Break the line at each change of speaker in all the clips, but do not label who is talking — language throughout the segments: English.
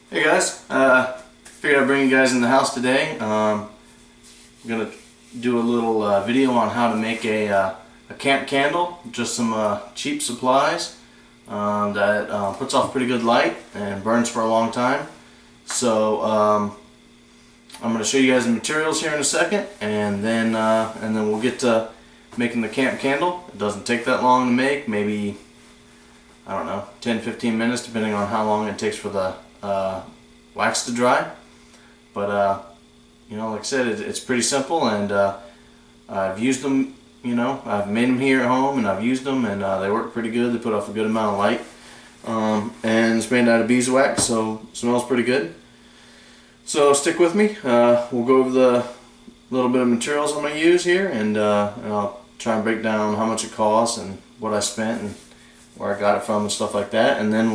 Hey guys, figured I'd bring you guys in the house today. I'm gonna do a little video on how to make a camp candle. Just some cheap supplies that puts off pretty good light and burns for a long time. So I'm gonna show you guys the materials here in a second, and then we'll get to making the camp candle. It doesn't take that long to make, maybe I don't know, 10-15 minutes depending on how long it takes for the wax to dry. But you know, like I said, it's pretty simple, and I've used them. You know, I've made them here at home and I've used them, and they work pretty good. They put off a good amount of light, and it's made out of beeswax, so it smells pretty good. So stick with me. We'll go over the little bit of materials I'm going to use here, and I'll try and break down how much it costs and what I spent and where I got it from and stuff like that. And then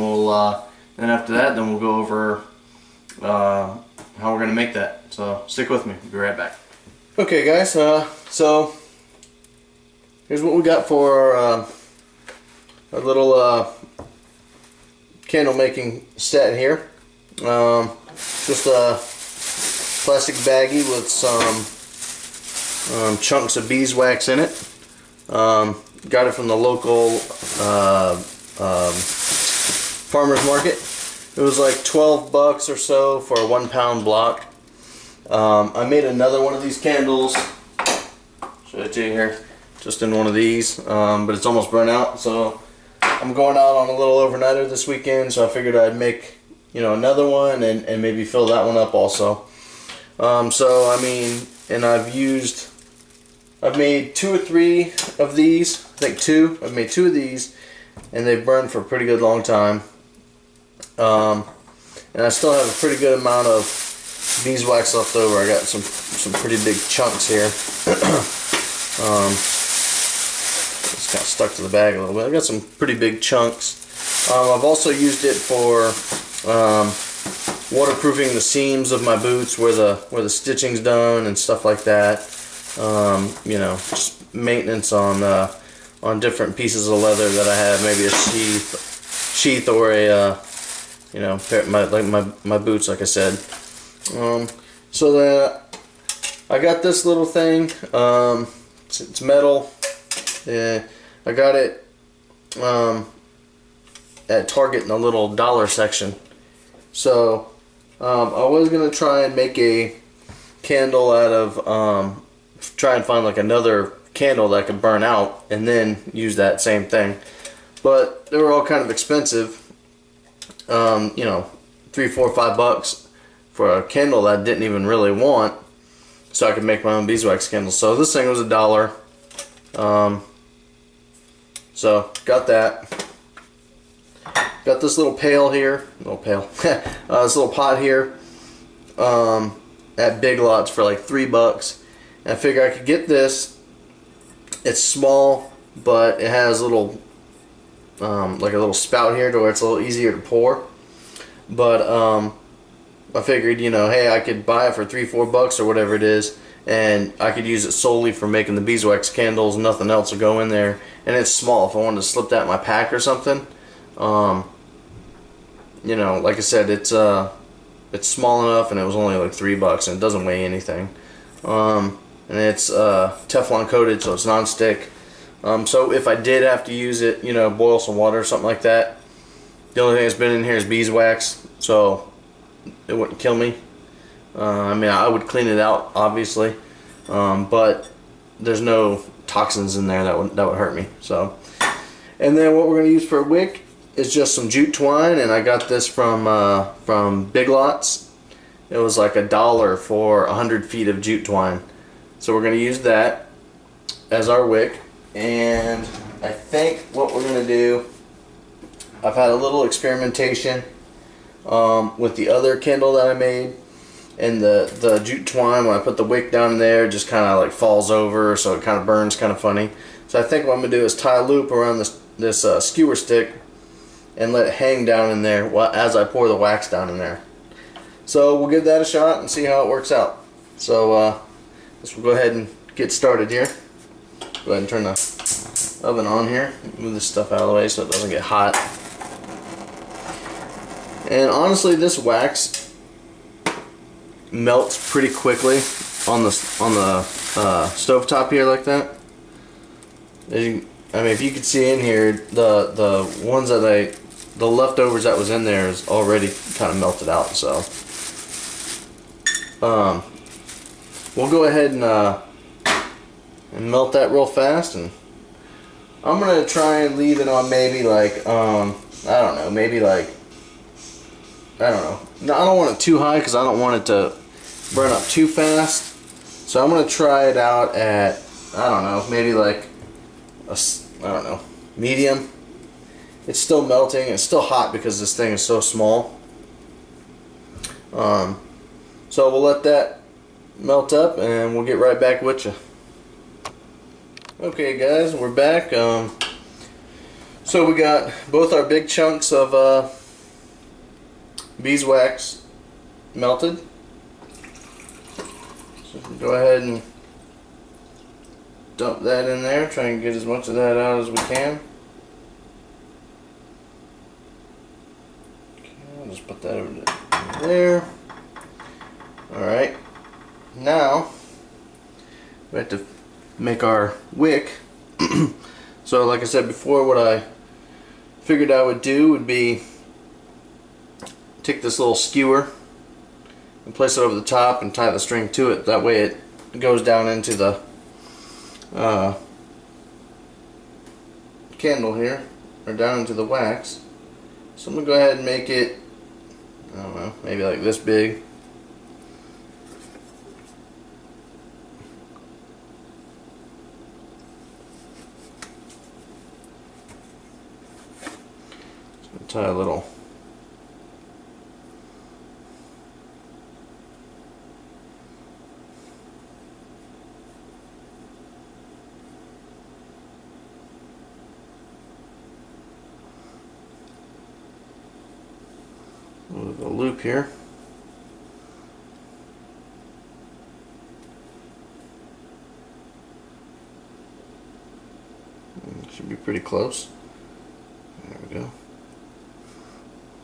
then after that, we'll go over how we're going to make that. So stick with me. We'll be right back. Okay, guys. So here's what we got for our little candle making set here. Just a plastic baggie with some chunks of beeswax in it. Got it from the local farmer's market. It was like 12 bucks or so for a 1 pound block. I made another one of these candles. Show it to you here. Just in one of these, but it's almost burnt out. So I'm going out on a little overnighter this weekend, so I figured I'd make, you know, another one and maybe fill that one up also. So I mean, and I've made 2 or 3 of these. I think 2. I've made 2 of these, and they've burned for a pretty good long time. And I still have a pretty good amount of beeswax left over. I got some pretty big chunks here. It's kind of stuck to the bag a little bit. I got some pretty big chunks. I've also used it for waterproofing the seams of my boots where the stitching's done and stuff like that. You know, just maintenance on different pieces of leather that I have, maybe a sheath or a you know, my boots, like I said. So that I got this little thing. It's metal. Yeah, I got it at Target in the little dollar section. So I was gonna try and make a candle out of try and find like another candle that could burn out and then use that same thing, but they were all kind of expensive. You know, $3, $4, $5 for a candle that I didn't even really want, so I could make my own beeswax candle. So this thing was $1. So got that. Got this little pail here, this little pot here at Big Lots for like $3. And I figure I could get this. It's small, but it has a little like a little spout here to where it's a little easier to pour. But I figured, you know, hey, I could buy it for $3, $4 or whatever it is, and I could use it solely for making the beeswax candles. Nothing else will go in there, and it's small. If I wanted to slip that in my pack or something, you know, like I said, it's small enough, and it was only like $3, and it doesn't weigh anything. And it's Teflon coated, so it's non-stick. So if I did have to use it, you know, boil some water or something like that, the only thing that's been in here is beeswax, so it wouldn't kill me. I mean, I would clean it out, obviously, but there's no toxins in there that would hurt me. So, and then what we're going to use for a wick is just some jute twine, and I got this from Big Lots. It was like $1 for 100 feet of jute twine. So we're going to use that as our wick. And I think what we're going to do, I've had a little experimentation with the other candle that I made, and the jute twine, when I put the wick down in there, it just kind of like falls over, so it kind of burns kind of funny. So I think what I'm going to do is tie a loop around this skewer stick and let it hang down in there as I pour the wax down in there. So we'll give that a shot and see how it works out. So we'll go ahead and get started here. Go ahead and turn the oven on here. Move this stuff out of the way so it doesn't get hot. And honestly, this wax melts pretty quickly on the stovetop here like that. I mean, if you can see in here, the ones that the leftovers that was in there is already kind of melted out. So we'll go ahead and melt that real fast, and I'm gonna try and leave it on maybe like I don't know, maybe like, I don't know. No, I don't want it too high because I don't want it to burn up too fast. So I'm gonna try it out at, I don't know, maybe like I don't know, medium. It's still melting. It's still hot because this thing is so small. So we'll let that melt up and we'll get right back with you. Okay guys, we're back. So we got both our big chunks of beeswax melted. So go ahead and dump that in there. Try and get as much of that out as we can. Okay, I'll just put that over there. Alright. Now we have to make our wick. So like I said before, what I figured I would do would be take this little skewer and place it over the top and tie the string to it. That way it goes down into the candle here, or down into the wax. So I'm going to go ahead and make it, I don't know, maybe like this big. Tie a little with a loop here. It should be pretty close. There we go.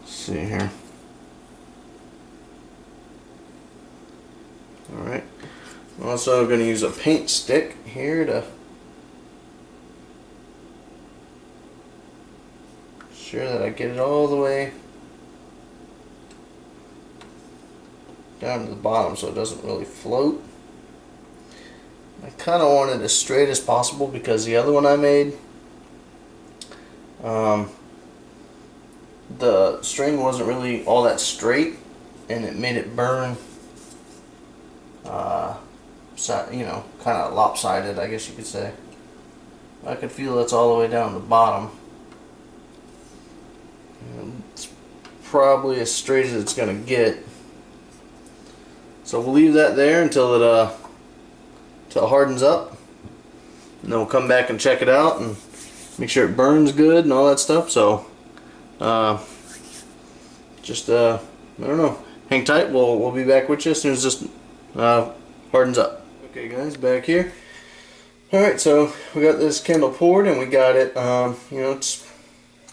See here. Alright. I'm also going to use a paint stick here to ensure that I get it all the way down to the bottom so it doesn't really float. I kind of want it as straight as possible because the other one I made, the string wasn't really all that straight, and it made it burn, you know, kind of lopsided, I guess you could say. I could feel that's all the way down the bottom. And it's probably as straight as it's gonna get. So we'll leave that there until it hardens up, and then we'll come back and check it out and make sure it burns good and all that stuff. So just I don't know, hang tight. We'll be back with you as soon as this hardens up. Okay guys, back here. Alright, so we got this candle poured and we got it, you know, it's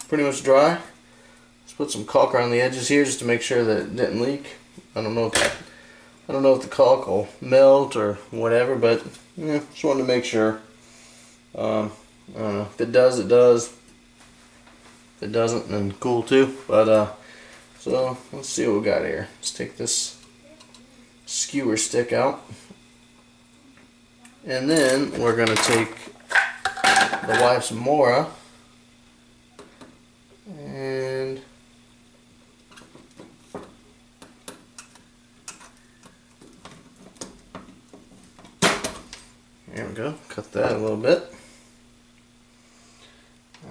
pretty much dry. Let's put some caulk around the edges here just to make sure that it didn't leak. I don't know if the caulk will melt or whatever, but yeah, just wanted to make sure. I don't know, if it does, it does. If it doesn't, then cool too. But so let's see what we got here. Let's take this skewer stick out, and then we're gonna take the wife's Mora and there we go. Cut that a little bit.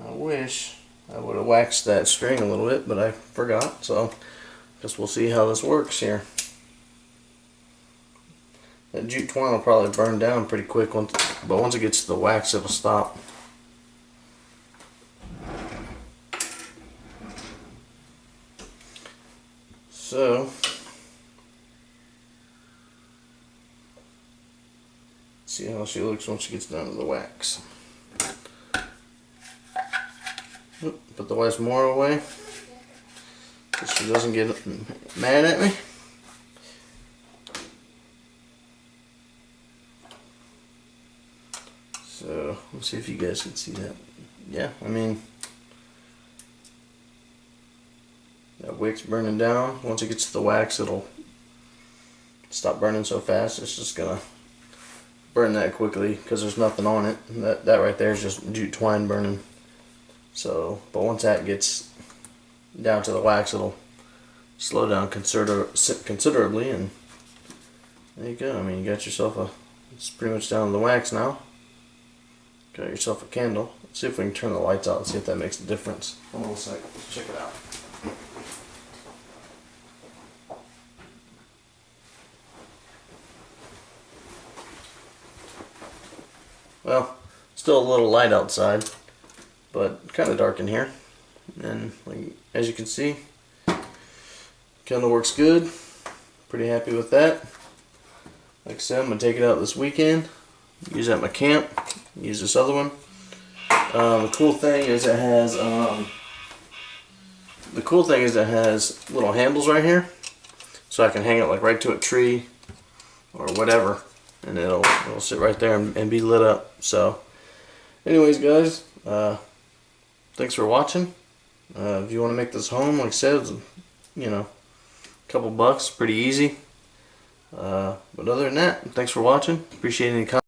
I wish I would have waxed that string a little bit, but I forgot, so I guess we'll see how this works here. That jute twine will probably burn down pretty quick, but once it gets to the wax, it'll stop. So, see how she looks once she gets down to the wax. Put the wife's more away. so she doesn't get mad at me. So let's see if you guys can see that. Yeah, I mean, that wick's burning down. Once it gets to the wax, it'll stop burning so fast. It's just gonna burn that quickly because there's nothing on it. That right there is just jute twine burning. So, but once that gets down to the wax, it'll slow down considerably, and there you go. I mean, you got yourself a, it's pretty much down to the wax now. Got yourself a candle. Let's see if we can turn the lights out and see if that makes a difference. Hold on a second, let's check it out. Well, still a little light outside, but kind of dark in here. And like, as you can see, candle works good. Pretty happy with that. Like I said, I'm gonna take it out this weekend. Use it at my camp. Use this other one. The cool thing is it has little handles right here, so I can hang it like right to a tree or whatever, and it'll sit right there and be lit up. So, anyways, guys, thanks for watching. If you want to make this home, like I said, it's, you know, a couple bucks, pretty easy. But other than that, thanks for watching. Appreciate any comments.